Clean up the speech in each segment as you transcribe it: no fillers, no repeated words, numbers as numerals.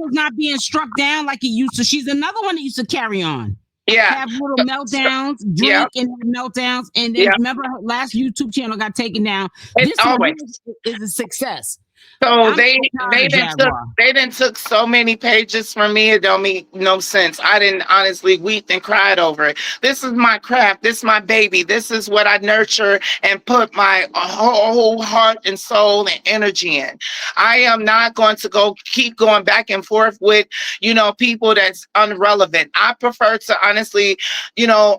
was not being struck down like he used to. She's another one that used to carry on. Yeah. Have little meltdowns, drink and meltdowns. And then remember her last YouTube channel got taken down. This one is a success. So they didn't took so many pages from me. It don't make no sense. I didn't honestly weep and cried over it. This is my craft. This is my baby. This is what I nurture and put my whole heart and soul and energy in. I am not going to keep going back and forth with, people that's irrelevant. I prefer to honestly,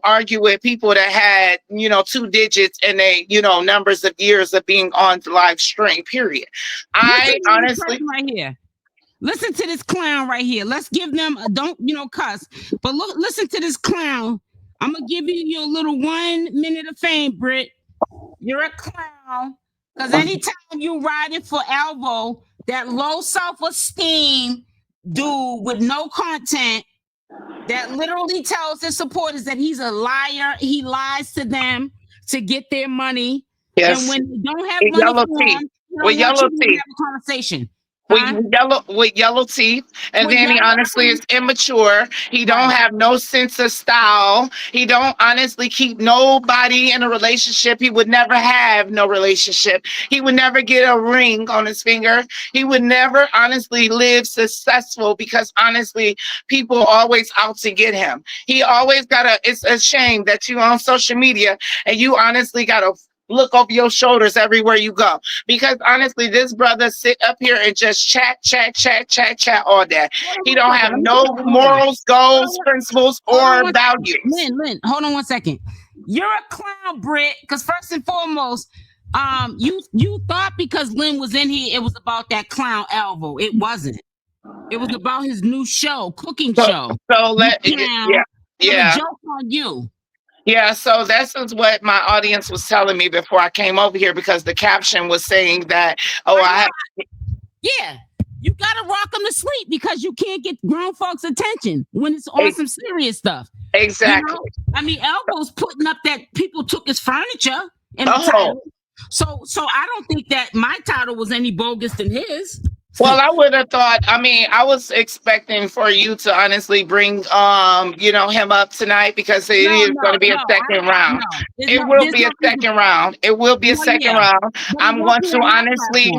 argue with people that had, 2 digits and they, numbers of years of being on the live stream, period. I honestly right here. Listen to this clown right here. Let's give them don't cuss, but listen to this clown. I'm gonna give you your little 1 minute of fame, Britt. You're a clown because anytime you riding for Alvo, that low self-esteem dude with no content that literally tells his supporters that he's a liar. He lies to them to get their money. Yes. And when they don't have money for him, with yellow teeth, have a conversation. With yellow teeth, and then he honestly is immature. He don't have no sense of style. He don't honestly keep nobody in a relationship. He would never have no relationship. He would never get a ring on his finger. He would never honestly live successful because honestly, people are always out to get him. He always it's a shame that you on social media and you honestly gotta look over your shoulders everywhere you go. Because honestly, this brother sit up here and just chat all day. He don't have no morals, goals, principles, or values. Lynn, hold on 1 second. You're a clown, Britt, because first and foremost, you thought because Lynn was in here, it was about that clown Alvo. It wasn't. It was about his new show, cooking show. So a joke on you. Yeah, so that's what my audience was telling me before I came over here because the caption was saying that, yeah, you gotta rock them to sleep because you can't get grown folks' attention when it's on some serious stuff. Exactly. I mean, Alvo's putting up that people took his furniture and the title. So I don't think that my title was any bogus than his. Well, I would have thought, I was expecting for you to honestly bring, him up tonight because it is going to be a second round. It will be a second round. It will be a second round. I'm going to honestly,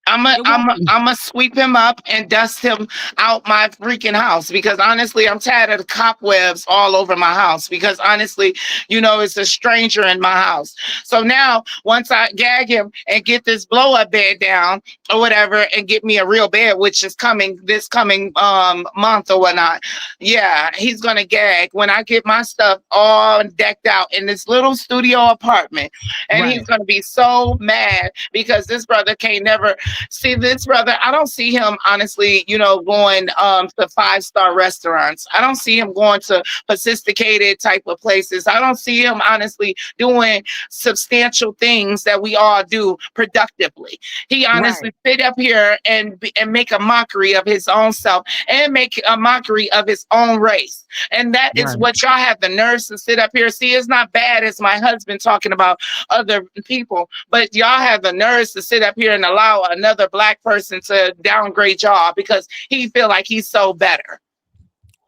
I'm gonna sweep him up and dust him out my freaking house because honestly, I'm tired of the cobwebs all over my house because honestly, it's a stranger in my house. So now, once I gag him and get this blow up bed down or whatever, and get me a real bed, which is this coming month or whatnot. Yeah, he's gonna gag when I get my stuff all decked out in this little studio apartment, and he's gonna be so mad because this brother can't never. See, this brother, I don't see him honestly, going to 5-star restaurants. I don't see him going to sophisticated type of places. I don't see him honestly doing substantial things that we all do productively. He honestly sit up here and make a mockery of his own self and make a mockery of his own race. And that is what y'all have the nerves to sit up here. See, it's not bad as my husband talking about other people, but y'all have the nerves to sit up here and allow another Black person to downgrade y'all because he feel like he's so better.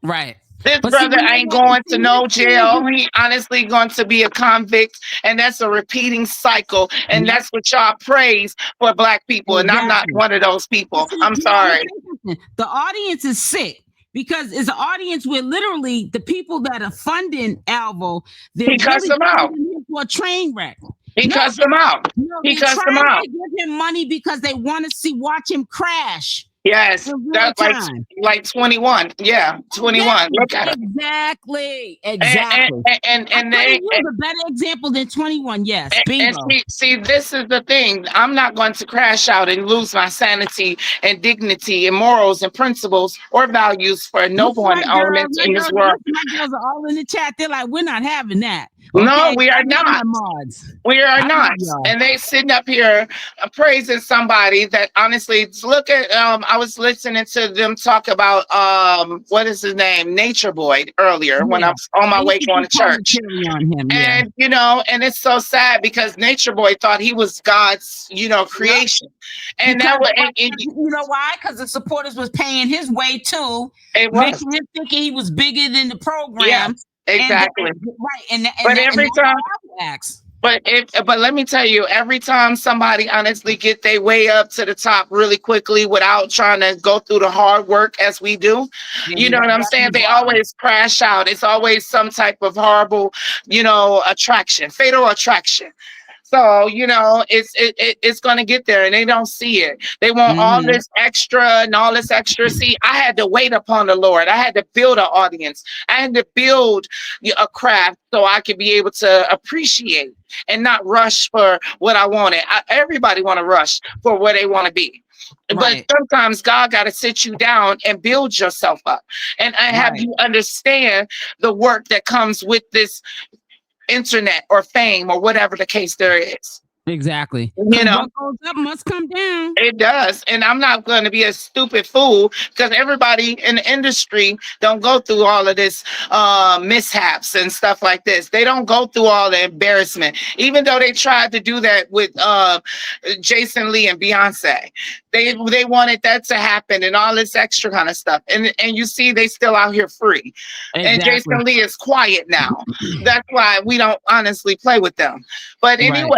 Right. This brother ain't going to no jail. He honestly going to be a convict, and that's a repeating cycle. And that's what y'all praise for Black people. And I'm not one of those people. I'm sorry. The audience is sick. Because it's an audience where literally the people that are funding Alvo, they're cussed them out for a train wreck. He cussed them out. He cussed them out. They give him money because they want to watch him crash. Yes, that's like 21. Yeah, 21. Look at it. Exactly. And they use a better example than 21. Yes. And see, this is the thing. I'm not going to crash out and lose my sanity and dignity and morals and principles or values for no one in this world. My girls are all in the chat. They're like, we're not having that. No, Okay, we are I love my not. mods. We are I not. love y'all. And they sitting up here praising somebody that honestly, look at, I was listening to them talk about, what is his name? Nature Boy earlier when I Yeah, was on I my used way to going do to church. commentary on him. Yeah. And, and it's so sad because Nature Boy thought he was God's, creation. And Because that was, you know why? Because the supporters was paying his way too, it was. making him thinking he was bigger than the program. Yes, exactly. Right, and But that's every how time, I would ask. but let me tell you, every time somebody honestly get their way up to the top really quickly without trying to go through the hard work as we do, you know what I'm saying? They always crash out. It's always some type of horrible, attraction, fatal attraction. So it's gonna get there, and they don't see it. They want all this extra and all this extra. See, I had to wait upon the Lord. I had to build an audience. I had to build a craft so I could be able to appreciate and not rush for what I wanted. Everybody want to rush for where they want to be. But sometimes God got to sit you down and build yourself up and have you understand the work that comes with this internet or fame or whatever the case there is. Exactly. What goes up must come down. It does. And I'm not going to be a stupid fool because everybody in the industry don't go through all of this mishaps and stuff like this. They don't go through all the embarrassment, even though they tried to do that with Jason Lee and Beyonce. They wanted that to happen and all this extra kind of stuff. And you see, they still out here free. Exactly. And Jason Lee is quiet now. That's why we don't honestly play with them. But anyway,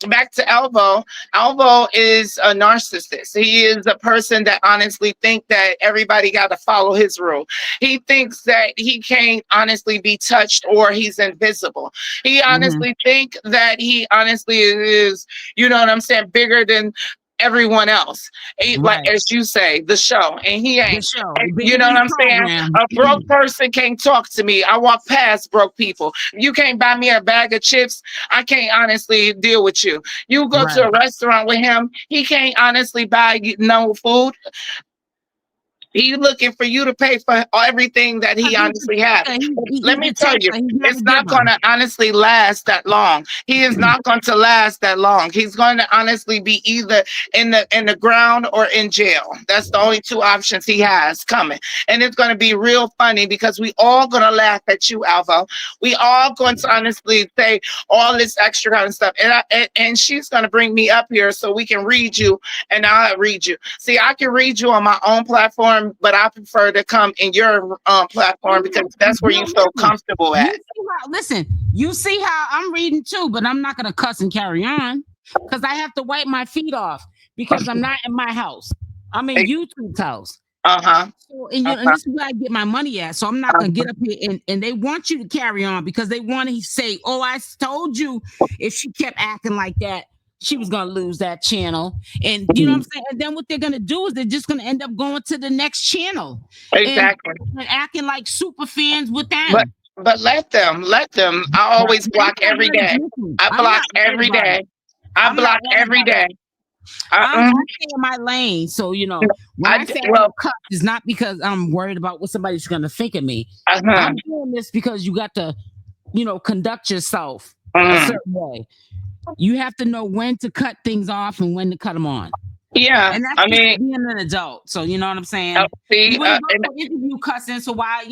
back to Alvo. Alvo is a narcissist. He is a person that honestly think that everybody got to follow his rule. He thinks that he can't honestly be touched or he's invisible. He honestly think that he honestly is, you know what I'm saying, bigger than everyone else. Like as you say, the show. And he ain't. You know what I'm saying? A broke person can't talk to me. I walk past broke people. You can't buy me a bag of chips. I can't honestly deal with you. You go to a restaurant with him, he can't honestly buy you no food. He's looking for you to pay for everything that he honestly has. Let me tell you, it's not going to honestly last that long. He is not going to last that long. He's going to honestly be either in the ground or in jail. That's the only two options he has coming. And it's going to be real funny because we all going to laugh at you, Alvo. We all going to honestly say all this extra kind of stuff. And she's going to bring me up here so we can read you and I'll read you. See, I can read you on my own platform, but I prefer to come in your platform because that's where you feel comfortable at. You see how I'm reading too, but I'm not going to cuss and carry on because I have to wipe my feet off because I'm not in my house. I'm in YouTube's house. So, and this is where I get my money at. So I'm not going to get up here and they want you to carry on because they want to say, oh, I told you if she kept acting like that, she was going to lose that channel. And you know what I'm saying? And then what they're going to do is they're just going to end up going to the next channel. Exactly. And acting like super fans with them. But let them. I always block every day. I block every day. I block every day. I'm in my lane. So, when I say cut, it's not because I'm worried about what somebody's going to think of me. I'm doing this because you got to, conduct yourself a certain way. You have to know when to cut things off and when to cut them on. Yeah, and that's being an adult. So you know what I'm saying. You interview cussing. So why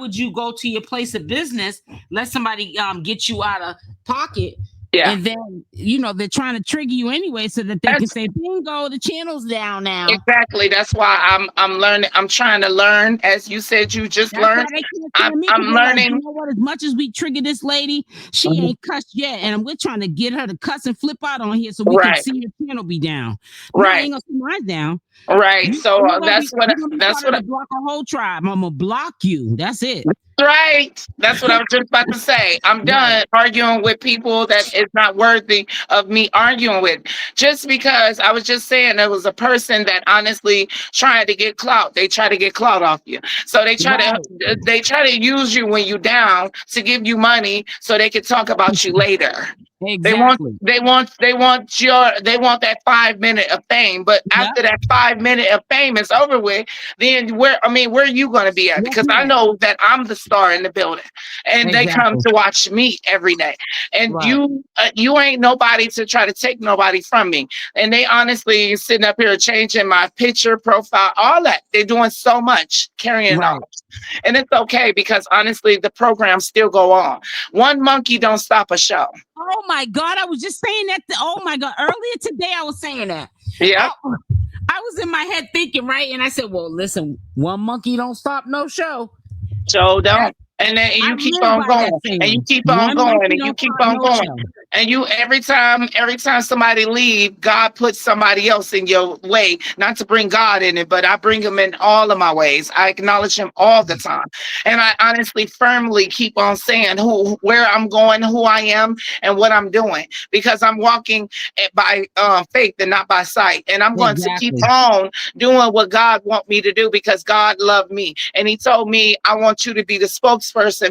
would you go to your place of business, let somebody get you out of pocket? Yeah. And then, they're trying to trigger you anyway so that they can say, bingo, the channel's down now. Exactly. That's why I'm learning. I'm trying to learn. As you said, you just learned. I'm learning. You know what? As much as we trigger this lady, she ain't cussed yet. And we're trying to get her to cuss and flip out on here so we can see the channel be down. Right. Ain't gonna see mine down. Right. So that's what I block a whole tribe. I'm gonna block you. That's it. Right. That's what I was just about to say. I'm done arguing with people that is not worthy of me arguing with. Just because I was just saying there was a person that honestly tried to get clout. They try to get clout off you. So they try to use you when you down to give you money so they can talk about you later. Exactly. They want that 5 minute of fame. But after that 5 minute of fame is over with, then where are you gonna be at? Because I know that I'm the star in the building, and they come to watch me every day. And you ain't nobody to try to take nobody from me. And they honestly sitting up here changing my picture profile, all that. They're doing so much, carrying on. And it's okay, because honestly, the program still go on. One monkey don't stop a show. Oh my God, I was just saying that. Oh my God, earlier today I was saying that. Yeah. I was in my head thinking, right? And I said, well, listen, one monkey don't stop no show. So don't. And then you keep on going, and you keep on going, and you keep on going. And you every time somebody leave, God puts somebody else in your way. Not to bring God in it, but I bring him in all of my ways. I acknowledge him all the time. And I honestly, firmly keep on saying where I'm going, who I am, and what I'm doing. Because I'm walking by faith and not by sight. And I'm going to keep on doing what God wants me to do, because God loved me. And he told me, I want you to be the spokesperson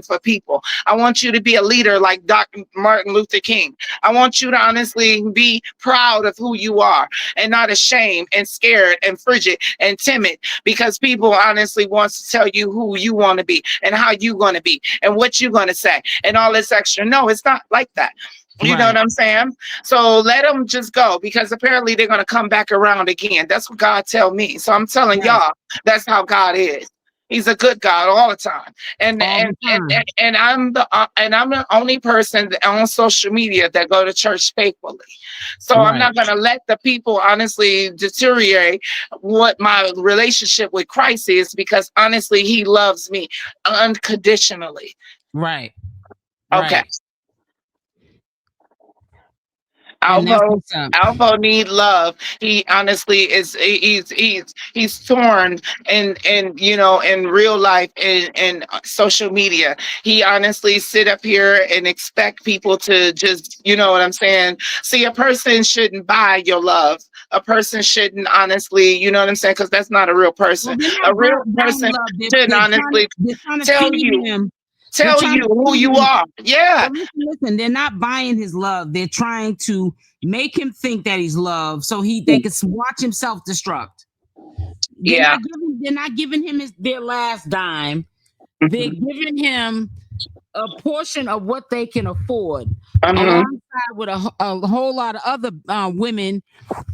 for people. I want you to be a leader like Dr. Martin Luther King. I want you to honestly be proud of who you are, and not ashamed and scared and frigid and timid, because people honestly want to tell you who you want to be and how you going to be and what you're going to say and all this extra. No, it's not like that. You know what I'm saying? So let them just go, because apparently they're going to come back around again. That's what God tell me. So I'm telling y'all, that's how God is. He's a good God all the time. And I'm the only person on social media that go to church faithfully. So I'm not going to let the people honestly deteriorate what my relationship with Christ is, because honestly, he loves me unconditionally. Right. Okay. Alvo need love. He honestly is. He's torn in real life and social media. He honestly sit up here and expect people to just, you know what I'm saying. See, a person shouldn't buy your love. A person shouldn't honestly, you know what I'm saying, because that's not a real person. A real person should honestly tell you who you are. Yeah. Listen, they're not buying his love. They're trying to make him think that he's loved, so they can watch him self-destruct. They're not giving him their last dime. They're giving him a portion of what they can afford, alongside with a whole lot of other women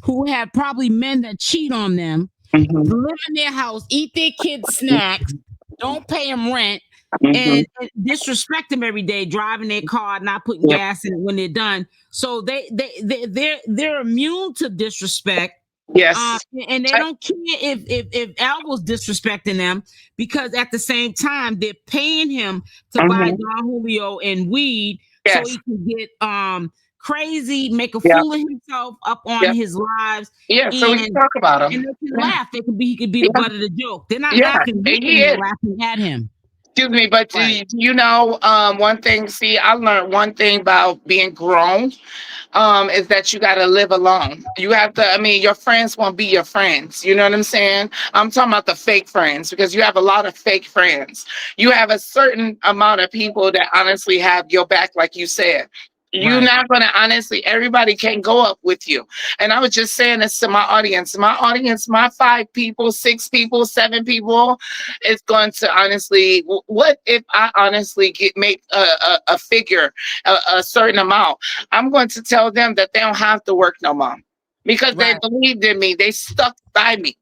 who have probably men that cheat on them, live in their house, eat their kids' snacks, don't pay them rent, and disrespect them every day, driving their car, not putting gas in it when they're done. So they're immune to disrespect. Yes. And they don't care if Alvo's disrespecting them, because at the same time they're paying him to buy Don Julio and weed, so he can get crazy, make a fool of himself up on his lives. So we can talk about him. And they can laugh. He could be the butt of the joke. They're not laughing with him, they're laughing at him. Excuse me, but you know, one thing, see, I learned one thing about being grown, is that you got to live alone. You have to, your friends won't be your friends. You know what I'm saying? I'm talking about the fake friends, because you have a lot of fake friends. You have a certain amount of people that honestly have your back, like you said. You're not going to honestly, everybody can't go up with you. And I was just saying this to my audience, my 5 people, 6 people, 7 people is going to honestly, what if I honestly make a figure, a certain amount? I'm going to tell them that they don't have to work no more, because they believed in me. They stuck by me.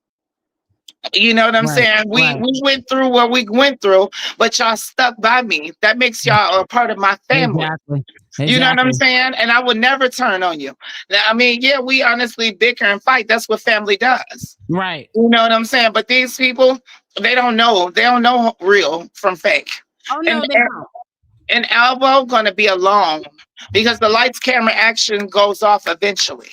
You know what I'm saying? We went through what we went through, but y'all stuck by me. That makes y'all a part of my family. You know what I'm saying? And I would never turn on you. We honestly bicker and fight. That's what family does. Right. You know what I'm saying? But these people, they don't know. They don't know real from fake. Oh, no, they don't. And Alvo gonna be alone, because the lights, camera, action goes off eventually.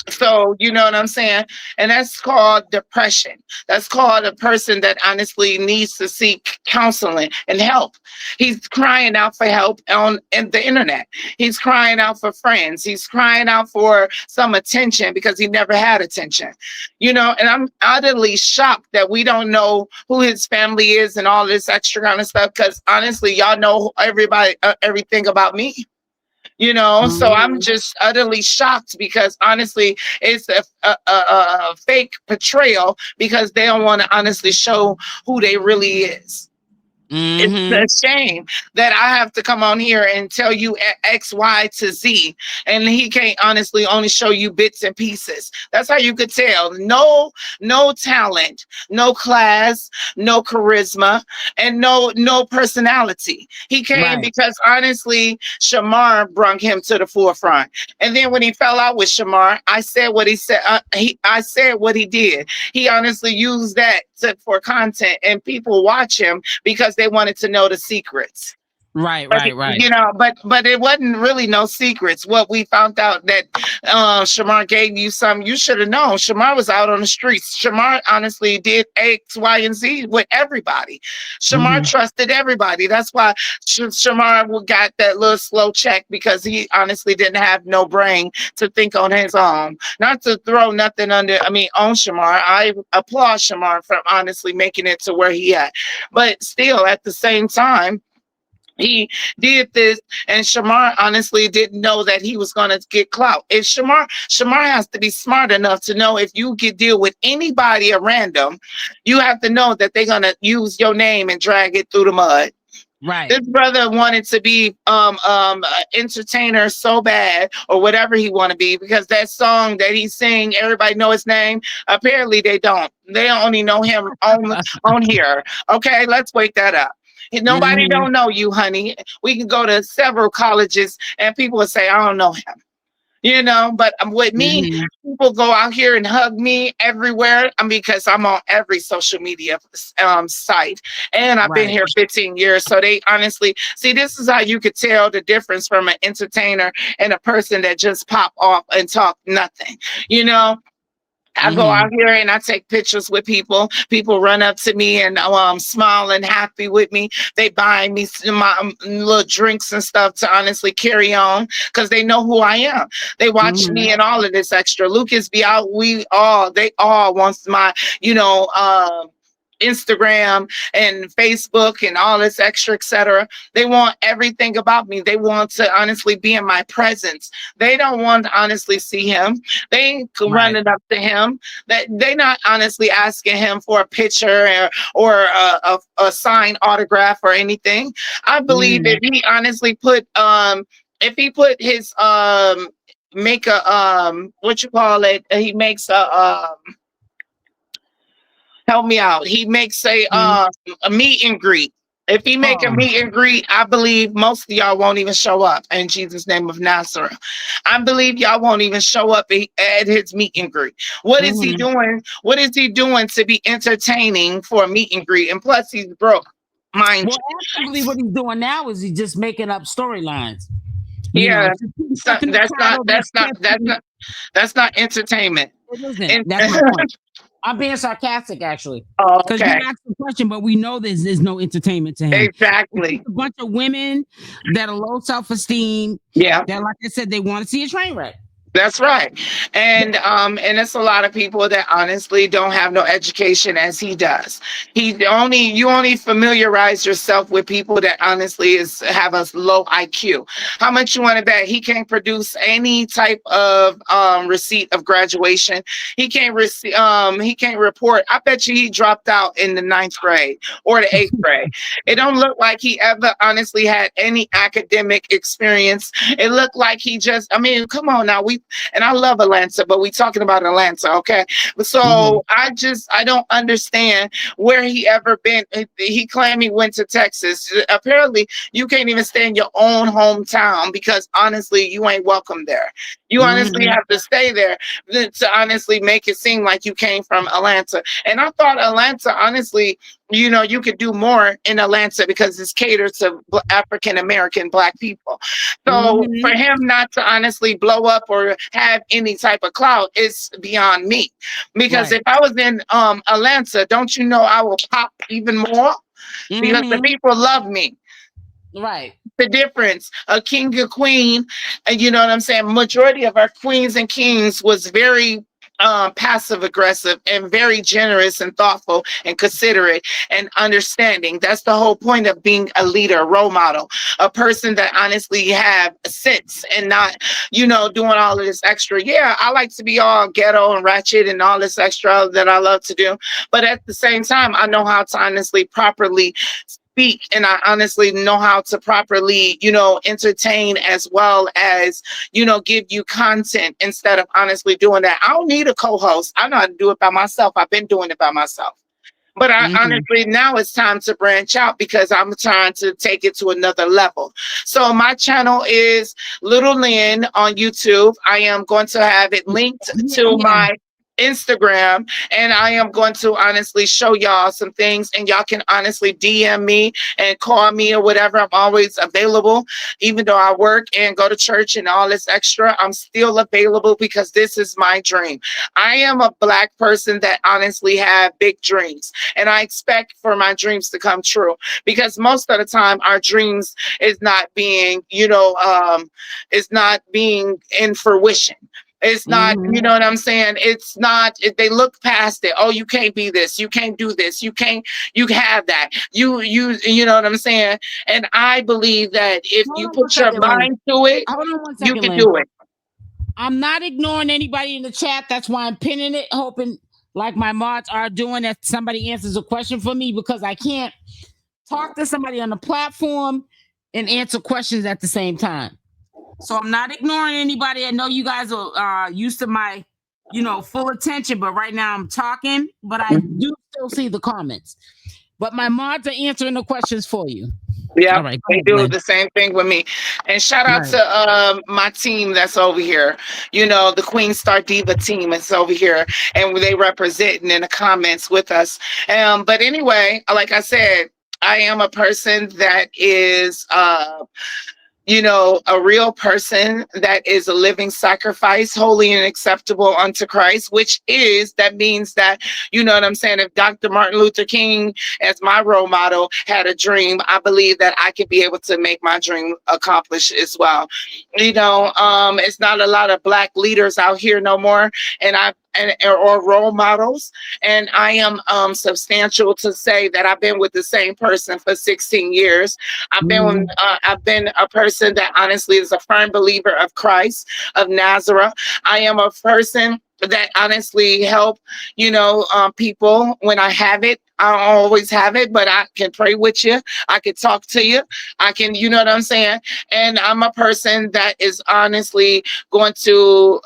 So, you know what I'm saying? And that's called depression. That's called a person that honestly needs to seek counseling and help. He's crying out for help on the internet. He's crying out for friends. He's crying out for some attention, because he never had attention. You know, and I'm utterly shocked that we don't know who his family is and all this extra kind of stuff, because honestly, y'all know everything about me. You know, so I'm Mhm. just utterly shocked because honestly, it's a fake portrayal because they don't want to honestly show who they really is. It's Mhm. a shame that I have to come on here and tell you X, Y to Z, and he can't honestly only show you bits and pieces. That's how you could tell. No talent, no class, no charisma, and no personality. He came Right. because honestly, Shamar brought him to the forefront. And then when he fell out with Shamar, I said what he said. I said what he did. He honestly used that for content, and people watch him because they wanted to know the secrets. Right. But Right. Right. you know, but it wasn't really no secrets. What we found out that Shamar gave you some you should have known. Shamar was out on the streets. Shamar honestly did X, Y, and Z with everybody. Shamar Mhm. trusted everybody. That's why Shamar got that little slow check because he honestly didn't have no brain to think on his own. Not to throw nothing under. I mean, on Shamar. I applaud Shamar for honestly making it to where he at. But still, at the same time he did this, and Shamar honestly didn't know that he was going to get clout. If Shamar has to be smart enough to know if you could deal with anybody at random, you have to know that they're going to use your name and drag it through the mud. Right. This brother wanted to be an entertainer so bad, or whatever he want to be, because that song that he sing, everybody know his name. Apparently, they don't. They only know him on here. Okay, let's wake that up. Nobody Mhm. don't know you, honey. We can go to several colleges, and people will say, "I don't know him." You know, but with me, Mhm. people go out here and hug me everywhere. Because I'm on every social media site, and I've been Right. here 15 years. So they honestly see, this is how you could tell the difference from an entertainer and a person that just pop off and talk nothing. You know, I go out Mhm. here and I take pictures with people. People run up to me and smile and happy with me. They buy me my little drinks and stuff to honestly carry on because they know who I am. They watch Mhm. me and all of this extra. Lucas be out. They all wants my, you know, Instagram and Facebook and all this extra, etc. They want everything about me. They want to honestly be in my presence. They don't want to honestly see him. They ain't Right. running up to him. That they not honestly asking him for a picture or a signed autograph or anything. I believe Mhm. if he put his make a what you call it, he makes help me out. He makes Mhm. a meet and greet. If he make a Oh. meet and greet, I believe most of y'all won't even show up in Jesus' name of Nazareth. I believe y'all won't even show up at his meet and greet. What is he Mhm. doing? What is he doing to be entertaining for a meet and greet? And plus, he's broke, mind Well, you. actually, what he's doing now is he's just making up storylines. Yeah, Just putting so stuff in the title that's catchy. that's not entertainment. It isn't. And, That's my point. I'm being sarcastic, actually, oh, because you okay, asked the question, but we know there's no entertainment to him. It's just exactly. a bunch of women that are low self esteem. Yeah. That, like I said, they want to see a train wreck. That's right. And it's a lot of people that honestly don't have no education as he does. You only familiarize yourself with people that honestly have a low IQ. How much you want to bet he can't produce any type of receipt of graduation? He can't report. I bet you he dropped out in the ninth grade or the eighth grade. It don't look like he ever honestly had any academic experience. It looked like he just, I mean, come on now. And I love Atlanta, but we talking about Atlanta, okay? Mhm. So I don't understand where he ever been. He claimed he went to Texas. Apparently, you can't even stay in your own hometown because honestly, you ain't welcome there. You honestly Mhm. have to stay there to honestly make it seem like you came from Atlanta. And I thought Atlanta, honestly, you know, you could do more in Atlanta because it's catered to African American Black people. So for Mhm. him not to honestly blow up or have any type of clout is beyond me. Because Right. if I was in Atlanta, don't you know I will pop even more because the Mhm. people love me. Right. The difference, a king or queen, and you know what I'm saying. Majority of our queens and kings was very passive aggressive and very generous and thoughtful and considerate and understanding. That's the whole point of being a leader, role model, a person that honestly have sense and not, doing all of this extra. Yeah, I like to be all ghetto and ratchet and all this extra that I love to do. But at the same time, I know how to honestly properly speak, and I honestly know how to properly, entertain as well as, give you content instead of honestly doing that. I don't need a co-host. I know how to do it by myself. I've been doing it by myself. But I honestly, now it's time to branch out because I'm trying to take it to another level. So my channel is Little Lynn on YouTube. I am going to have it linked to my Instagram, and I am going to honestly show y'all some things, and y'all can honestly DM me and call me or whatever. I'm always available, even though I work and go to church and all this extra. I'm still available because this is my dream. I am a Black person that honestly have big dreams, and I expect for my dreams to come true, because most of the time our dreams is not being, is not being in fruition. It's not, you know what I'm saying? It's not, they look past it. Oh, you can't be this. You can't do this. You have that. You know what I'm saying? And I believe that if you put your mind to it, you can do it. I'm not ignoring anybody in the chat. That's why I'm pinning it, hoping like my mods are doing that somebody answers a question for me, because I can't talk to somebody on the platform and answer questions at the same time. So I'm not ignoring anybody. I know you guys are used to my, full attention, but right now I'm talking, but I do still see the comments. But my mods are answering the questions for you. Yeah, right, they do the same thing with me. And shout out to my team that's over here. The Queen Star Diva team is over here, and they representing in the comments with us. But anyway, like I said, I am a person that is a real person that is a living sacrifice, holy and acceptable unto Christ, that means that, you know what I'm saying? If Dr. Martin Luther King, as my role model, had a dream, I believe that I could be able to make my dream accomplish as well. It's not a lot of Black leaders out here no more, or role models. And I am substantial to say that I've been with the same person for 16 years. I've been a person that honestly is a firm believer of Christ of Nazareth. I am a person that honestly help, people when I have it. I don't always have it, but I can pray with you. I can talk to you. I can, you know what I'm saying? And I'm a person that is honestly going to,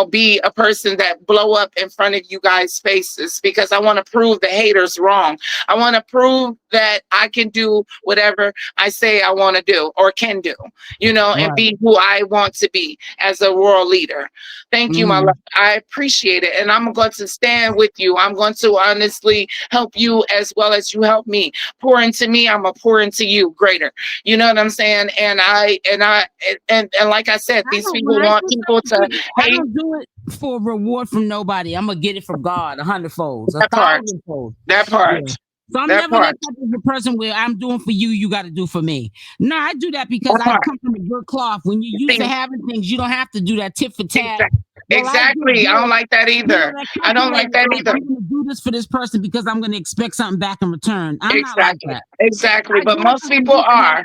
be a person that blow up in front of you guys' faces, because I want to prove the haters wrong. I want to prove that I can do whatever I say I want to do or can do, and be who I want to be as a world leader. Thank you, my love. I appreciate it. And I'm going to stand with you. I'm going to honestly help you as well as you help me. Pour into me, I'm gonna pour into you greater. You know what I'm saying? And like I said, these people want people to hate. I don't do it for reward from nobody. I'm gonna get it from God 100-fold, 1,000-fold. That part. Yeah. So I'm never that type of a person where I'm doing for you, you got to do for me. No, I do that because I come from a good cloth. When you're used to having things, you don't have to do that tit for tat. Exactly. I don't like that either. I don't like that either. I'm going to do this for this person because I'm going to expect something back in return. I'm not like that. Exactly. But most people are.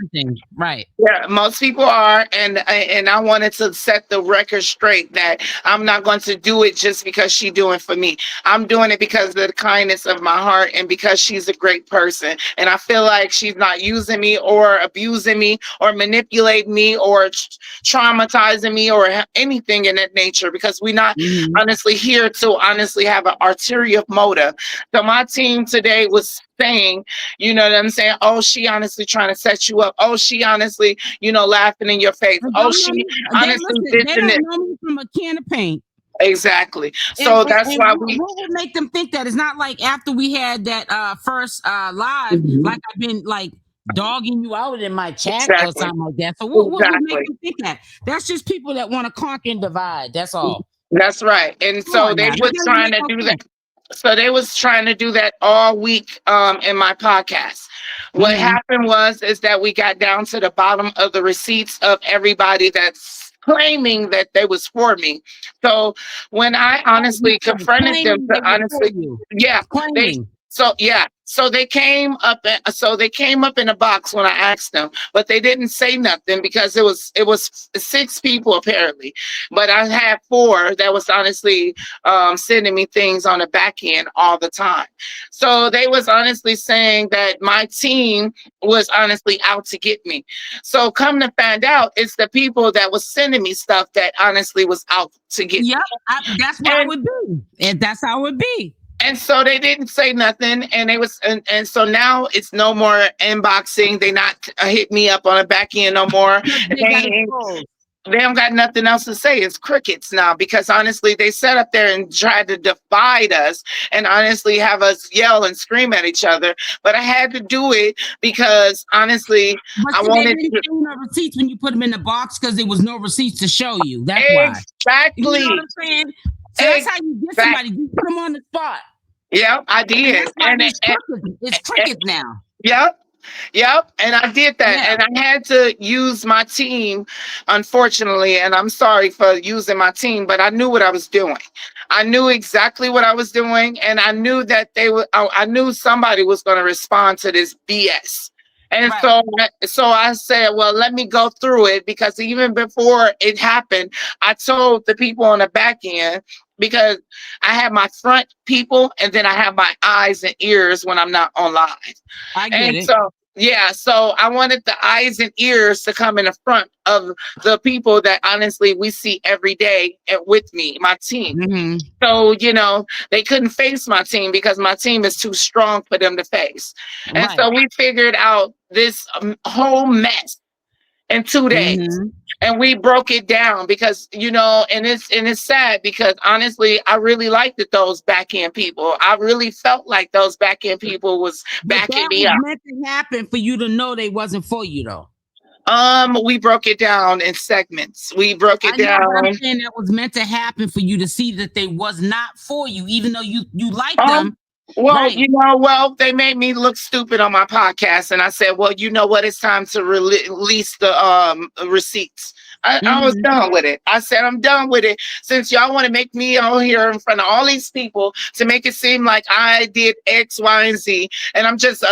Right. Yeah, most people are. And I wanted to set the record straight that I'm not going to do it just because she's doing for me. I'm doing it because of the kindness of my heart and because she's a great person. And I feel like she's not using me or abusing me or manipulating me or traumatizing me or anything in that nature, because we're not honestly here to honestly have an ulterior motive. So my team today was saying, you know what I'm saying? Oh, she honestly trying to set you up. Oh, she honestly, laughing in your face. Oh, she honestly they don't know me from a can of paint. Exactly. So that's why what would make them think that? It's not like after we had that first live, like I've been like dogging you out in my chat or something like that. So what would make them think that? That's just people that want to conquer and divide. That's all. That's right. And so they were trying to do that. So they was trying to do that all week in my podcast. What happened is that we got down to the bottom of the receipts of everybody that's claiming that they was for me. So when I honestly confronted them to honestly, yeah, they claiming. so they came up in a box when I asked them, but they didn't say nothing because it was 6 people apparently, but I had 4 that was honestly sending me things on the back end all the time. So they was honestly saying that my team was honestly out to get me. So come to find out, it's the people that was sending me stuff that honestly was out to get me. That's what I would do. And that's how it would be. And so they didn't say nothing, and and so now it's no more inboxing. They not hit me up on the back end no more. They don't got nothing else to say. It's crickets now because honestly, they sat up there and tried to divide us and honestly have us yell and scream at each other. But I had to do it because honestly, I wanted to. They didn't no receipts when you put them in the box because there was no receipts to show you. That's why. Exactly. You know what I'm saying? So that's how you get somebody. You put them on the spot. Yeah, I did. And it's crickets now. Yep. And I did that. Yeah. And I had to use my team, unfortunately. And I'm sorry for using my team, but I knew what I was doing. I knew exactly what I was doing. And I knew that I knew somebody was going to respond to this BS. And so I said, well, let me go through it because even before it happened, I told the people on the back end, because I have my front people and then I have my eyes and ears when I'm not on live. I get it. So I wanted the eyes and ears to come in the front of the people that honestly we see every day and with me, my team. Mm-hmm. So, they couldn't face my team because my team is too strong for them to face. And so we figured out this whole mess in 2 days. Mm-hmm. And we broke it down because, and it's sad because honestly, I really liked those back end people. I really felt like those back end people was backing me up. That was meant to happen for you to know they wasn't for you though. We broke it down in segments. We broke it down. I'm saying that was meant to happen for you to see that they was not for you, even though you liked them. Well, they made me look stupid on my podcast, and I said, well, you know what? It's time to release the receipts. I was done with it. I said, I'm done with it. Since y'all want to make me out here in front of all these people to make it seem like I did X, Y, and Z. And I'm just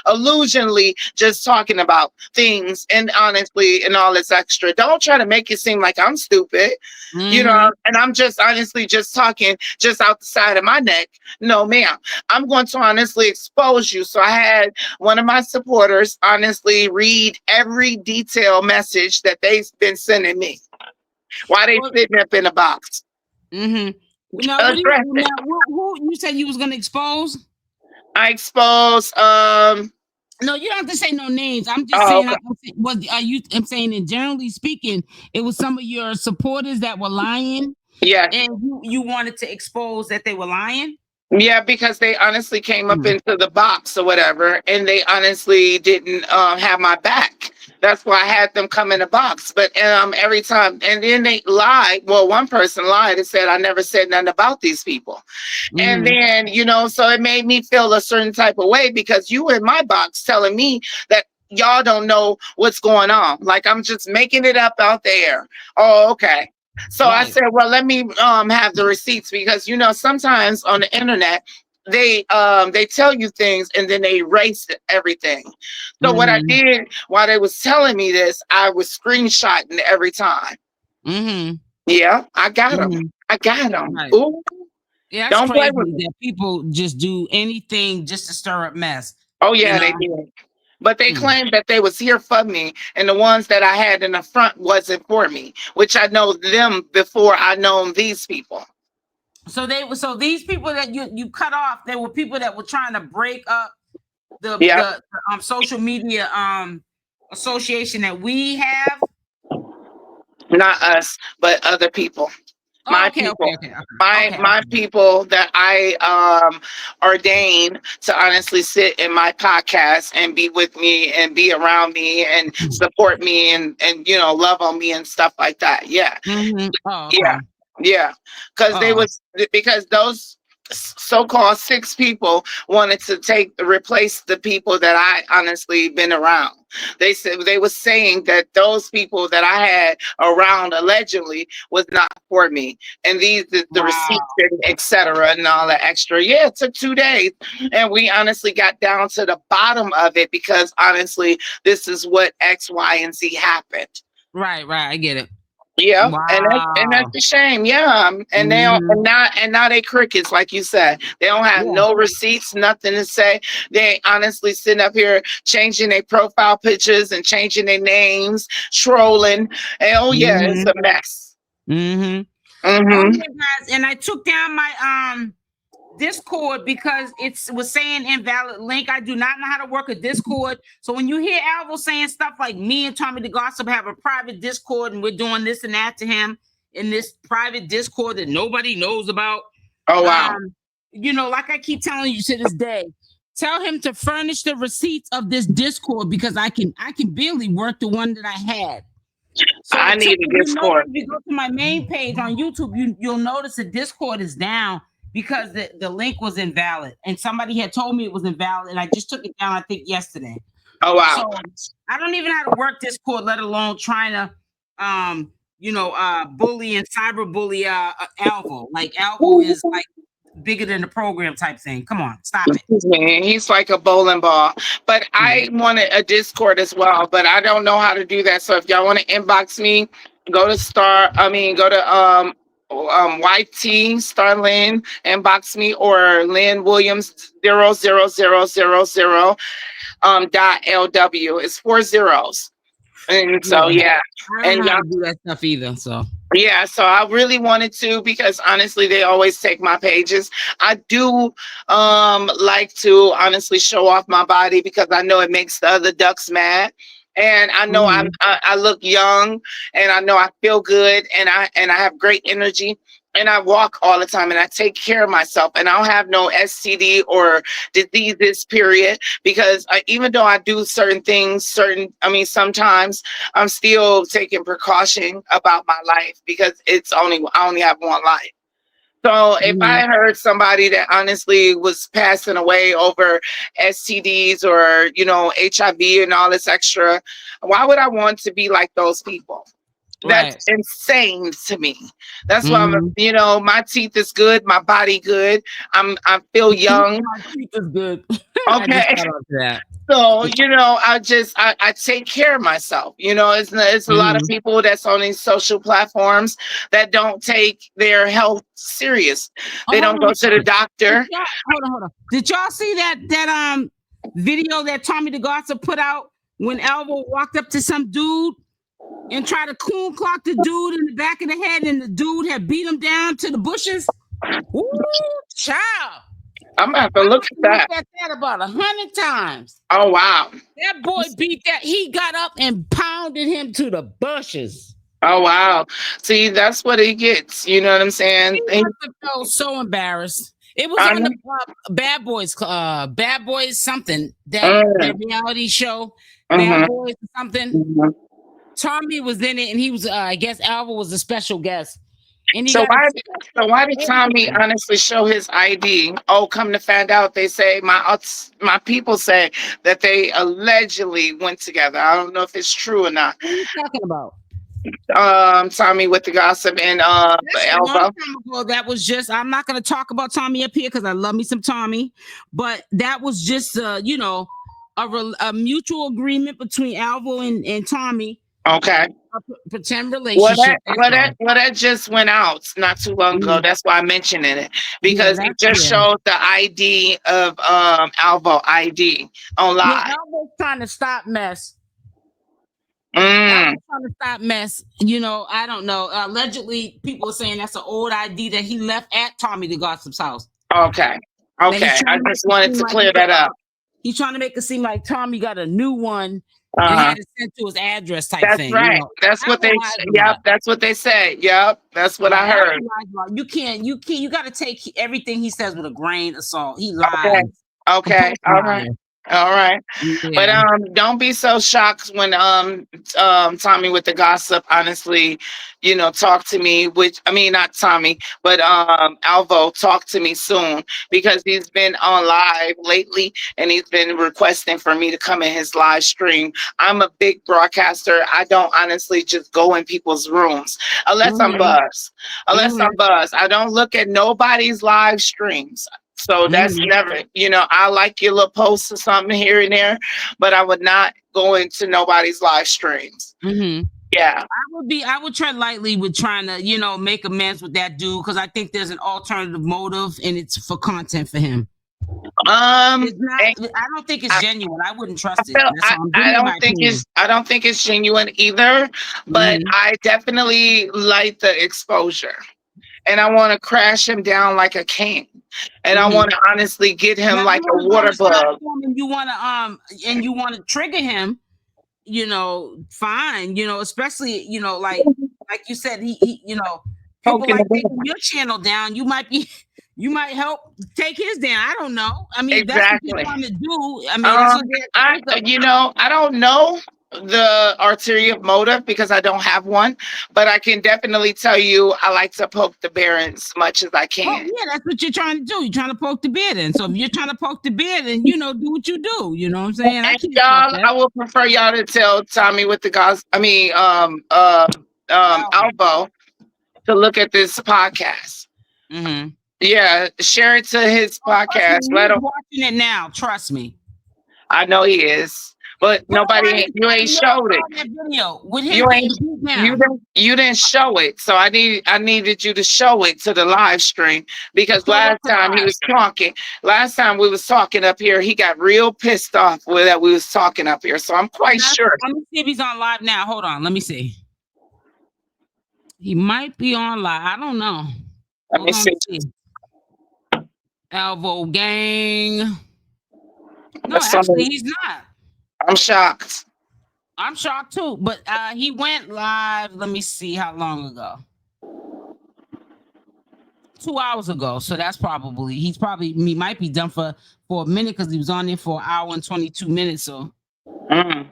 illusionally just talking about things and honestly and all this extra. Don't try to make it seem like I'm stupid, and I'm just honestly just talking just out the side of my neck. No, ma'am. I'm going to honestly expose you. So I had one of my supporters honestly read every detailed message that they've been sending me while they sitting up in a box. Mm-hmm. Who you said you was going to expose? I exposed. No, you don't have to say no names. I'm just saying. Okay. I'm saying, and generally speaking, it was some of your supporters that were lying. Yeah, and you wanted to expose that they were lying. Yeah, because they honestly came up into the box or whatever, and they honestly didn't have my back. That's why I had them come in the box. But every time, and then they lied. Well, one person lied and said, I never said nothing about these people. Mm-hmm. And then, so it made me feel a certain type of way because you were in my box telling me that y'all don't know what's going on. Like I'm just making it up out there. Oh, okay. So I said, well, let me have the receipts because, sometimes on the internet, they tell you things and then they erase everything. So what I did while they was telling me this, I was screenshotting every time. Mm-hmm. Yeah, I got them. I got them. Right. Ooh. Yeah, that's crazy that people just do anything just to stir up mess. Oh, yeah, they did. But they claimed that they was here for me, and the ones that I had in the front wasn't for me, which I know them before I known these people. So these people that you cut off, they were people that were trying to break up the social media association that we have. Not us, but other people. My people that I ordained to honestly sit in my podcast and be with me and be around me and support me and love on me and stuff like that. Yeah. Mm-hmm. Oh, okay. Yeah. Because those so-called 6 people wanted to replace the people that I honestly been around. They said they were saying that those people that I had around allegedly was not for me, and the receipts and etc. and all that extra. Yeah, it took 2 days, and we honestly got down to the bottom of it because honestly, this is what X, Y, and Z happened. Right, I get it. Yeah, wow. and that's a shame. Yeah, and they don't, and now they crickets, like you said. They don't have no receipts, nothing to say. They honestly sitting up here changing their profile pictures and changing their names, trolling, and it's a mess. Oh, yeah, guys, and I took down my Discord because it was saying invalid link. I do not know how to work a Discord. So when you hear Alvo saying stuff like me and 𝗪𝗪𝗧𝗖𝗛 have a private Discord and we're doing this and that to him in this private Discord that nobody knows about. Oh, wow. Like I keep telling you to this day, tell him to furnish the receipts of this Discord because I can barely work the one that I had. So I need a Discord. If you go to my main page on YouTube, you'll notice the Discord is down because the link was invalid and somebody had told me it was invalid and I just took it down, I think yesterday. Oh, wow. So I don't even know how to work Discord, let alone trying to, bully and cyberbully Alvo. Like Alvo is like bigger than the program type thing. Come on, stop it. He's like a bowling ball. But I wanted a Discord as well, but I don't know how to do that. So if y'all want to inbox me, go to YT Star Lynn, inbox me, or Lynn Williams 00000 .lw. It's 4 zeros. And so I don't know how to do that stuff either. So yeah, so I really wanted to because honestly, they always take my pages. I do like to honestly show off my body because I know it makes the other ducks mad. And I know I look young, and I know I feel good, and I have great energy, and I walk all the time, and I take care of myself, and I don't have no STD or diseases, period, because even though I do certain things, sometimes I'm still taking precaution about my life because I only have one life. So if I heard somebody that honestly was passing away over STDs or, HIV and all this extra, why would I want to be like those people? That's insane to me. That's why I'm, my teeth is good, my body good. I feel young. My teeth is good. Okay. So, I take care of myself. It's a lot of people that's on these social platforms that don't take their health serious. They don't go to the doctor. Hold on. Did y'all see that video that 𝗪𝗪𝗧𝗖𝗛 put out when Alvo walked up to some dude and tried to coon clock the dude in the back of the head, and the dude had beat him down to the bushes? Ooh, child. I'm gonna have to look at that. At that about 100 times. Oh, wow. That boy beat that. He got up and pounded him to the bushes. Oh, wow. See, that's what he gets. You know what I'm saying? He must have felt so embarrassed. It was on the Bad Boys something, that reality show, Bad Boys something. 𝗪𝗪𝗧𝗖𝗛 was in it, and he was, I guess Alvo was a special guest. And so why did 𝗪𝗪𝗧𝗖𝗛 honestly show his ID? Oh, come to find out, they say my people say that they allegedly went together. I don't know if it's true or not. What are you talking about? 𝗪𝗪𝗧𝗖𝗛 with the gossip and Alvo. That was just, I'm not going to talk about 𝗪𝗪𝗧𝗖𝗛 up here because I love me some 𝗪𝗪𝗧𝗧, but that was just a mutual agreement between Alvo and 𝗪𝗪𝗧𝗖𝗛. Okay. A pretend relationship. That just went out not too long ago. That's why I'm mentioning it, because it just showed the ID of Alvo ID on live. Alvo's trying to stop mess. Trying to stop mess. I don't know. Allegedly, people are saying that's an old ID that he left at 𝗪𝗪𝗧𝗖𝗛's house. Okay. I just wanted to clear that up. He's trying to make it seem like 𝗪𝗪𝗧𝗖𝗛 got a new one and had it sent to his address type thing. That's right. That's what they. Yep. That's what they say. Yep. That's what I heard. You got to take everything he says with a grain of salt. He lies. Okay. All right. All right. But Yeah. don't be so shocked when Tommy with the gossip, honestly, talk to me, which I mean not Tommy, but Alvo, talk to me soon, because he's been on live lately and he's been requesting for me to come in his live stream. I'm a big broadcaster. I don't honestly just go in people's rooms unless I'm buzzed. I don't look at nobody's live streams. So that's never, I like your little posts or something here and there, but I would not go into nobody's live streams. Yeah. I would tread lightly with trying to, make amends with that dude, because I think there's an alternative motive and it's for content for him. It's not, I don't think it's genuine. I wouldn't trust it. I don't think it's genuine either, but I definitely like the exposure. And I want to crash him down like a king. And I want to honestly get him like a water bug. And you want to trigger him, fine, especially, like you said, he people like taking your channel down, you might help take his down. I don't know. I mean, exactly. That's what you're trying to do. I mean, I don't know the ulterior motive because I don't have one, but I can definitely tell you I like to poke the bear as much as I can. Oh, yeah, that's what you're trying to do. You're trying to poke the bear in. So if you're trying to poke the bear, then do what you do. You know what I'm saying? I will prefer y'all to tell Tommy with the guys. I mean, Alvo, to look at this podcast. Yeah, share it to his podcast. Let him watching it now. Trust me. I know he is. But you ain't showed it. You didn't show it. So I needed you to show it to the live stream, because last time we was talking up here, he got real pissed off that we was talking up here. So I'm quite sure. Let me see if he's on live now. Hold on. Let me see. He might be on live. I don't know. Let me see. Alvo gang. No, actually, he's not. I'm shocked. I'm shocked too, but he went live. Let me see how long ago. 2 hours ago. So that's he might be done for a minute, because he was on there for an hour and 22 minutes. So, but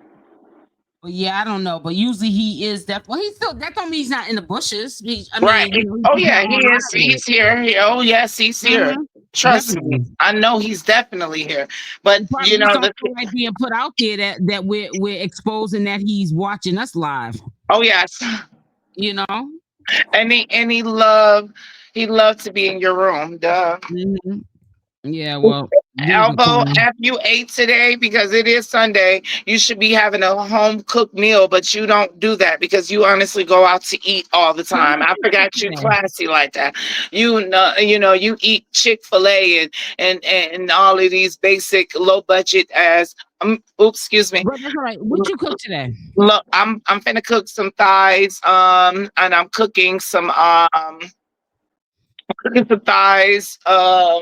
yeah, I don't know. But usually he is that. Well, that don't mean he's not in the bushes. He is. He's here. Oh yes, he's here. Trust me, I know he's definitely here. But like being put out there that we're exposing that he's watching us live. Oh yes, and he loved to be in your room. Duh. Yeah, well, Alvo, after you ate today, because it is Sunday, you should be having a home cooked meal, but you don't do that because you honestly go out to eat all the time. I forgot you classy like that. You eat Chick-fil-A and all of these basic low budget excuse me. That's all right. What you cook today? Look, I'm finna cook some thighs, and I'm cooking some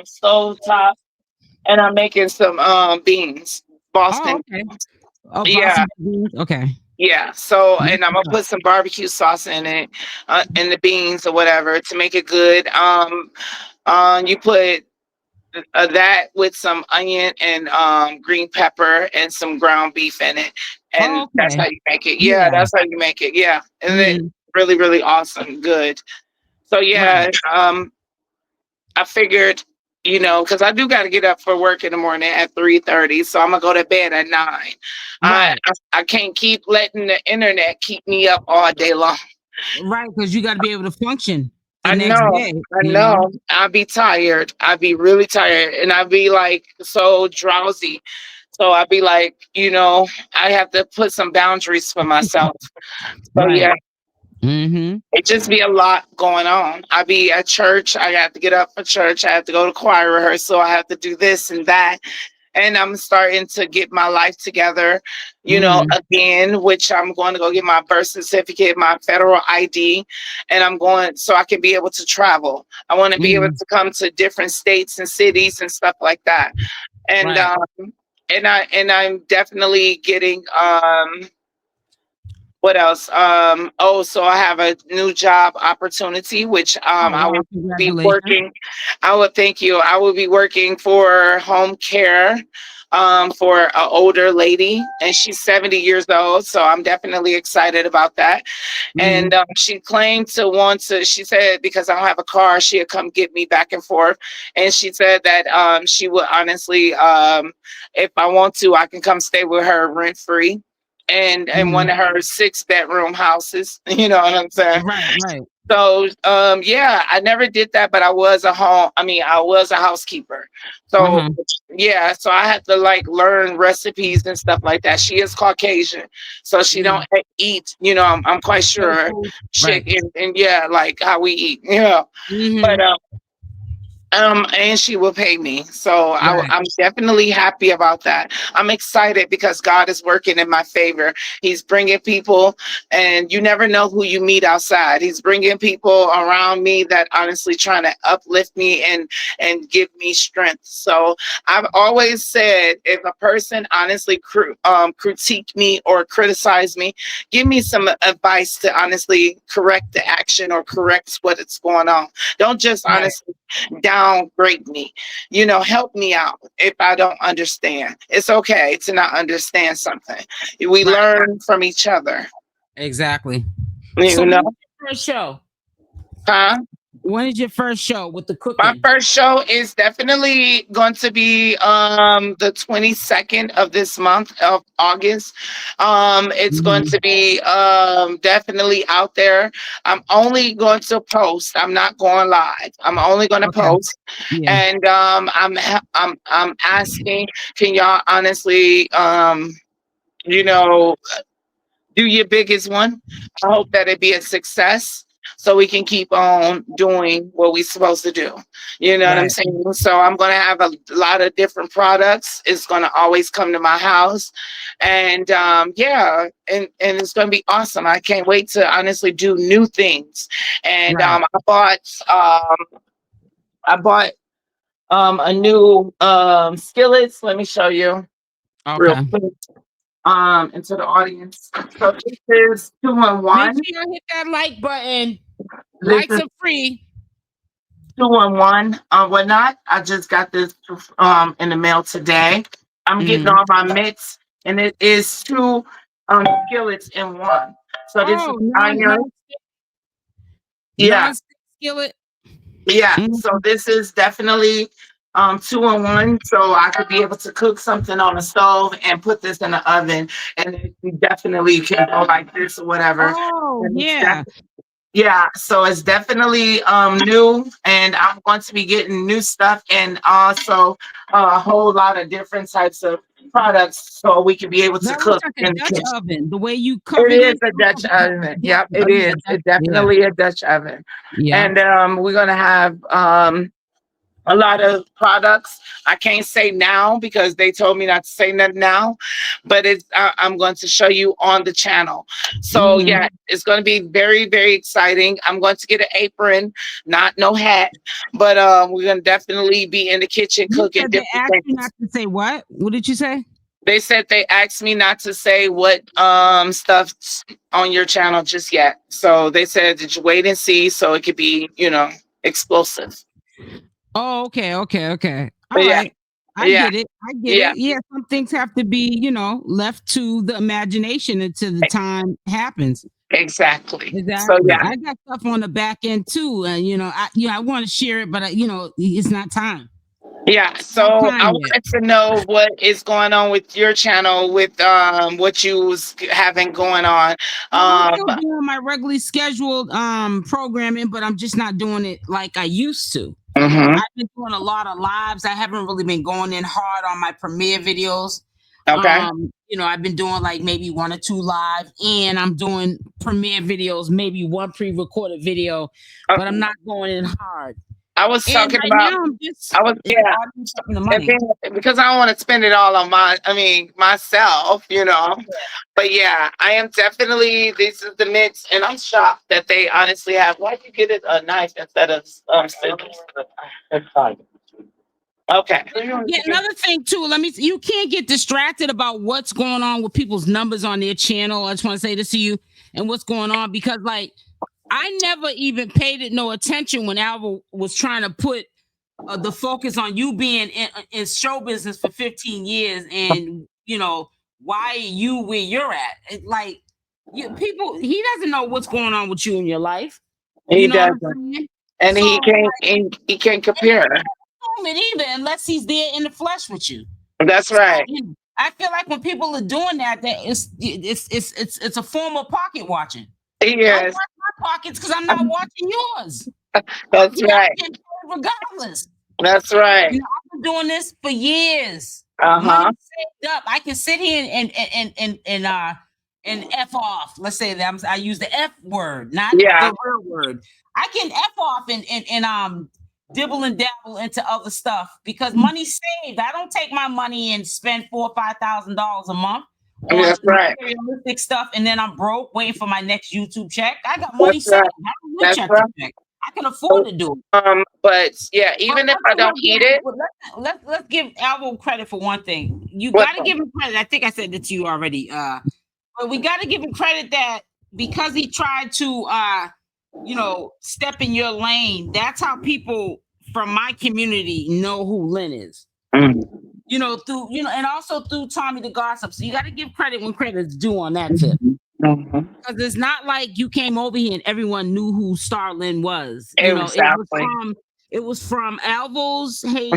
stove top, and I'm making some beans, Boston. Oh, okay. Yeah. Okay. Yeah. So, and I'm gonna put some barbecue sauce in it, in the beans or whatever to make it good. You put that with some onion and green pepper and some ground beef in it, and that's how you make it. Yeah, that's how you make it. Yeah, and then really, really awesome, good. So yeah, I figured, because I do got to get up for work in the morning at 3:30, so I'm gonna go to bed at 9. Right. I can't keep letting the internet keep me up all day long. Right, because you got to be able to function. I know. I'll be tired. I'll be really tired, and I'll be like so drowsy. So I'll be like, I have to put some boundaries for myself. So yeah. It just be a lot going on. I be at church. I have to get up for church. I have to go to choir rehearsal. I have to do this and that. And I'm starting to get my life together, again, which I'm going to go get my birth certificate, my federal ID, and I'm going so I can be able to travel. I want to be able to come to different states and cities and stuff like that. And I'm definitely getting what else? So I have a new job opportunity, which I will be working. I would thank you. I will be working for home care for an older lady, and she's 70 years old. So I'm definitely excited about that. And she claimed to want to, she said, because I don't have a car, she'd come get me back and forth. And she said that she would honestly, if I want to, I can come stay with her rent free and in one of her 6-bedroom houses. You know what I'm saying? Right. So yeah, I never did that, but I was a housekeeper. So yeah, so I had to like learn recipes and stuff like that. She is Caucasian, so she don't eat, you know, I'm quite sure chicken and yeah, like how we eat, yeah. But and she will pay me. So I'm definitely happy about that. I'm excited because God is working in my favor. He's bringing people, and you never know who you meet outside. He's bringing people around me that honestly trying to uplift me and give me strength. So I've always said, if a person honestly critique me or criticize me, give me some advice to honestly correct the action or correct what is going on. Don't just honestly downgrade me, you know, help me out if I don't understand. It's okay to not understand something. We learn from each other. Exactly. You know? First show. Huh? When is your first show with the cooking? My first show is definitely going to be the 22nd of this month of August. It's going to be definitely out there. I'm only going to post. I'm not going live. I'm only going to post. And I'm asking, can y'all honestly you know, do your biggest one? I hope that it be a success, so we can keep on doing what we're supposed to do. You know what I'm saying? So I'm going to have a lot of different products. It's going to always come to my house. And yeah, and it's going to be awesome. I can't wait to honestly do new things. And I bought a new skillets. Let me show you real quick into the audience. So this is 2-in-1. Make sure you hit that like button. Likes are free. 2-in-1 whatnot. I just got this in the mail today. I'm getting all my mitts, and it is 2 skillets in one. So this is iron. Yeah. Skillet. Yeah. So this is definitely 2-in-1. So I could be able to cook something on the stove and put this in the oven, and it definitely can go like this or whatever. Oh, yeah. Yeah, so it's definitely new, and I'm going to be getting new stuff and also a whole lot of different types of products, so we can be able to cook. Like a Dutch oven, the way you cover it. Is a Dutch oven. Yep, it is. It's definitely a Dutch oven. Yeah. And we're gonna have a lot of products. I can't say now because they told me not to say nothing now, but it's I'm going to show you on the channel. So yeah, it's going to be very, very exciting. I'm going to get an apron, no hat, but we're going to definitely be in the kitchen cooking different things. They asked you not to say what? What did you say? They said they asked me not to say what stuff on your channel just yet. So they said that you wait and see, so it could be, you know, explosive. Oh, okay. All right. I get it. Yeah, some things have to be, you know, left to the imagination until the time happens. Exactly. So yeah, I got stuff on the back end too, and you know, I want to share it, but you know, it's not time. Yeah, so I wanted to know what is going on with your channel, with what you was having going on. I'm still doing my regularly scheduled programming, but I'm just not doing it like I used to. I've been doing a lot of lives. I haven't really been going in hard on my premiere videos. Okay. You know, I've been doing like maybe 1 or 2 live, and I'm doing premiere videos, maybe 1 pre-recorded video, but I'm not going in hard. I was talking about. Because I don't want to spend it all on myself, you know. But yeah, I am definitely. This is the mix, and I'm shocked that they honestly have. Why'd you get it a knife instead of scissors? Okay. Yeah, another thing too. You can't get distracted about what's going on with people's numbers on their channel. I just want to say this to you, and what's going on, because like, I never even paid it no attention when Alvo was trying to put the focus on you being in show business for 15 years, and why are you where you're at? Like, people, he doesn't know what's going on with you in your life. He doesn't, and so, he can't compare. Either, unless he's there in the flesh with you. That's right. I feel like when people are doing that, it's a form of pocket watching. Yes. I watch my pockets because I'm not watching yours. That's right. Regardless. That's right. I've been doing this for years. Money saved up. I can sit here and F off. Let's say that I use the F word, not the real word. I can F off and dibble and dabble into other stuff because money's saved. I don't take my money and spend $4,000 or $5,000 a month on materialistic stuff, and then I'm broke waiting for my next YouTube check. I got money saved. I don't check. I can afford to do it. But yeah, even if I don't eat it, let's give Alvo credit for one thing. You got to give him credit. I think I said it to you already. But we got to give him credit that because he tried to step in your lane. That's how people from my community know who Lynn is. Through and also through 𝗪𝗪𝗧𝗖𝗛. So you got to give credit when credit's due on that tip. Because it's not like you came over here and everyone knew who Star Lynn was. It was from Alvo's hate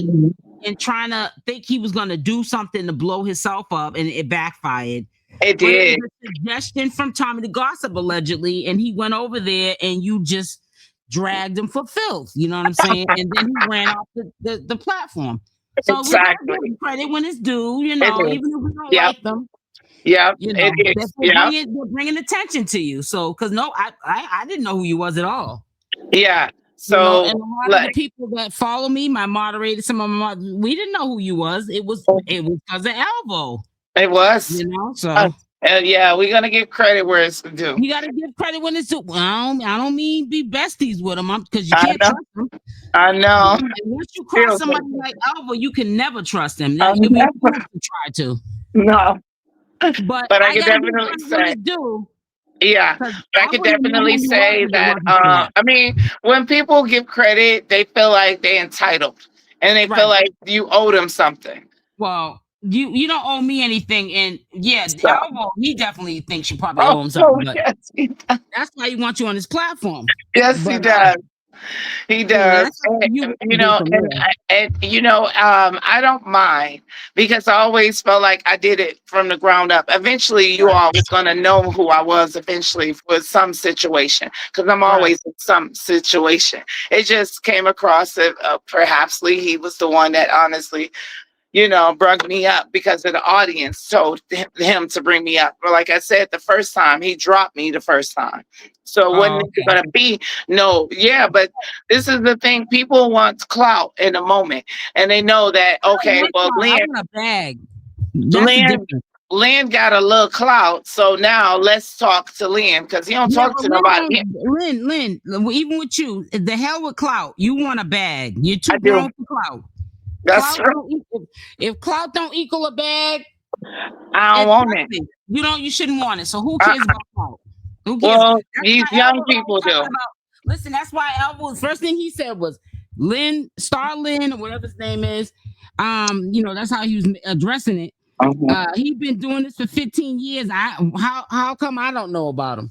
and trying to think he was going to do something to blow himself up, and it backfired. It did. It was a suggestion from 𝗪𝗪𝗧𝗖𝗛 allegedly, and he went over there and you just dragged him for filth. You know what I'm saying? And then he ran off the platform. So we gotta give him credit when it's due. Even if we don't like them. Yeah, they're bringing attention to you. So, because I didn't know who you was at all. Yeah. So, and a lot of the people that follow me, my moderators, some of them, we didn't know who you was. It was because of Alvo. It was. So. Yeah, we're gonna give credit where it's due. You gotta give credit when it's due. Well, I don't mean be besties with them because you can't trust them. I know. And once you cross somebody like Alvo, you can never trust them. Now, you try to. No. But I can definitely say. I can definitely say that. I mean, when people give credit, they feel like they're entitled, and they feel like you owe them something. Well, you don't owe me anything, and Alvo, he definitely thinks you probably owe him something. But that's why he wants you on his platform. Yes, he does. He does. I don't mind because I always felt like I did it from the ground up. Eventually, you all was going to know who I was eventually with some situation because I'm always in some situation. It just came across that perhaps he was the one that honestly brought me up because of the audience told him to bring me up. But like I said, the first time he dropped me the first time. So wasn't going to be but this is the thing. People want clout in a moment and they know that, Lynn got a little clout. So now let's talk to Lynn because he don't talk to nobody. Lynn, even with you, the hell with clout. You want a bag. You're too grown for clout. That's true. If clout don't equal a bag, I don't want it. You shouldn't want it. So who cares about clout? Who cares? Well, these young people do. Listen, that's why Alvo's first thing he said was Lynn, Star Lynn, or whatever his name is. That's how he was addressing it. He's been doing this for 15 years. How come I don't know about him?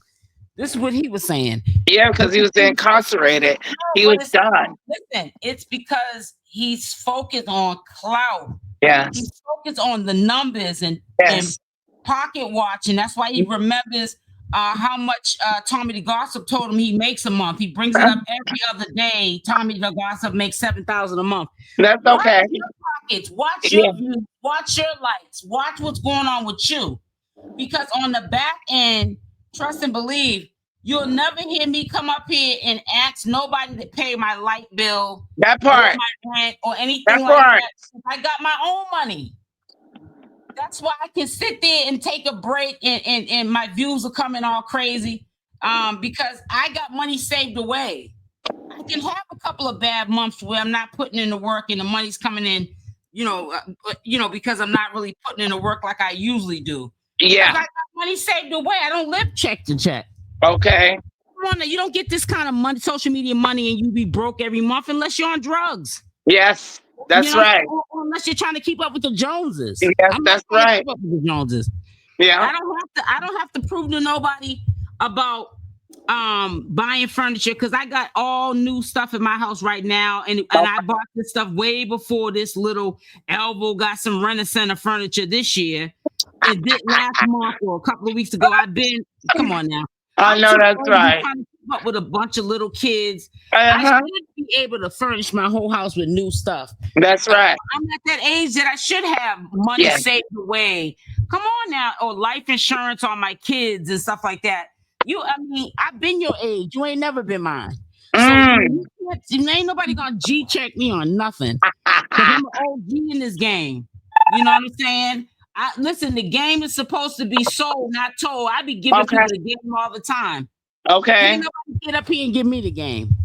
This is what he was saying. Yeah, because he was incarcerated. He was done. Listen, it's because he's focused on clout. Yeah. He's focused on the numbers and pocket watching. That's why he remembers how much 𝗪𝗪𝗧𝗖𝗛 told him he makes a month. He brings it up every other day. 𝗪𝗪𝗧𝗖𝗛 makes $7,000 a month. That's okay. Watch your pockets. Watch your views. Watch your likes. Watch what's going on with you. Because on the back end, trust and believe, you'll never hear me come up here and ask nobody to pay my light bill, that part, or my rent, or anything like that. I got my own money. That's why I can sit there and take a break, and my views are coming all crazy, because I got money saved away. I can have a couple of bad months where I'm not putting in the work and the money's coming in, because I'm not really putting in the work like I usually do. Yeah. I got money saved away. I don't live check to check. Okay. You don't get this kind of money, social media money, and you be broke every month unless you're on drugs. Yes, that's right. Or unless you're trying to keep up with the Joneses. Yes, that's right. Keep up with the Joneses. Yeah. I don't have to prove to nobody about buying furniture, because I got all new stuff in my house right now, and I bought this stuff way before this little Alvo got some Renaissance furniture this year. It did last month or a couple of weeks ago. Come on now. I know that's right. Trying to keep up with a bunch of little kids. I should be able to furnish my whole house with new stuff. That's right. I'm at that age that I should have money saved away. Come on now, or life insurance on my kids and stuff like that. I've been your age. You ain't never been mine. So ain't nobody gonna G-check me on nothing. Because I'm an OG in this game. You know what I'm saying? Listen, the game is supposed to be sold, not told. I be giving people the game all the time. Okay. Ain't nobody get up here and give me the game.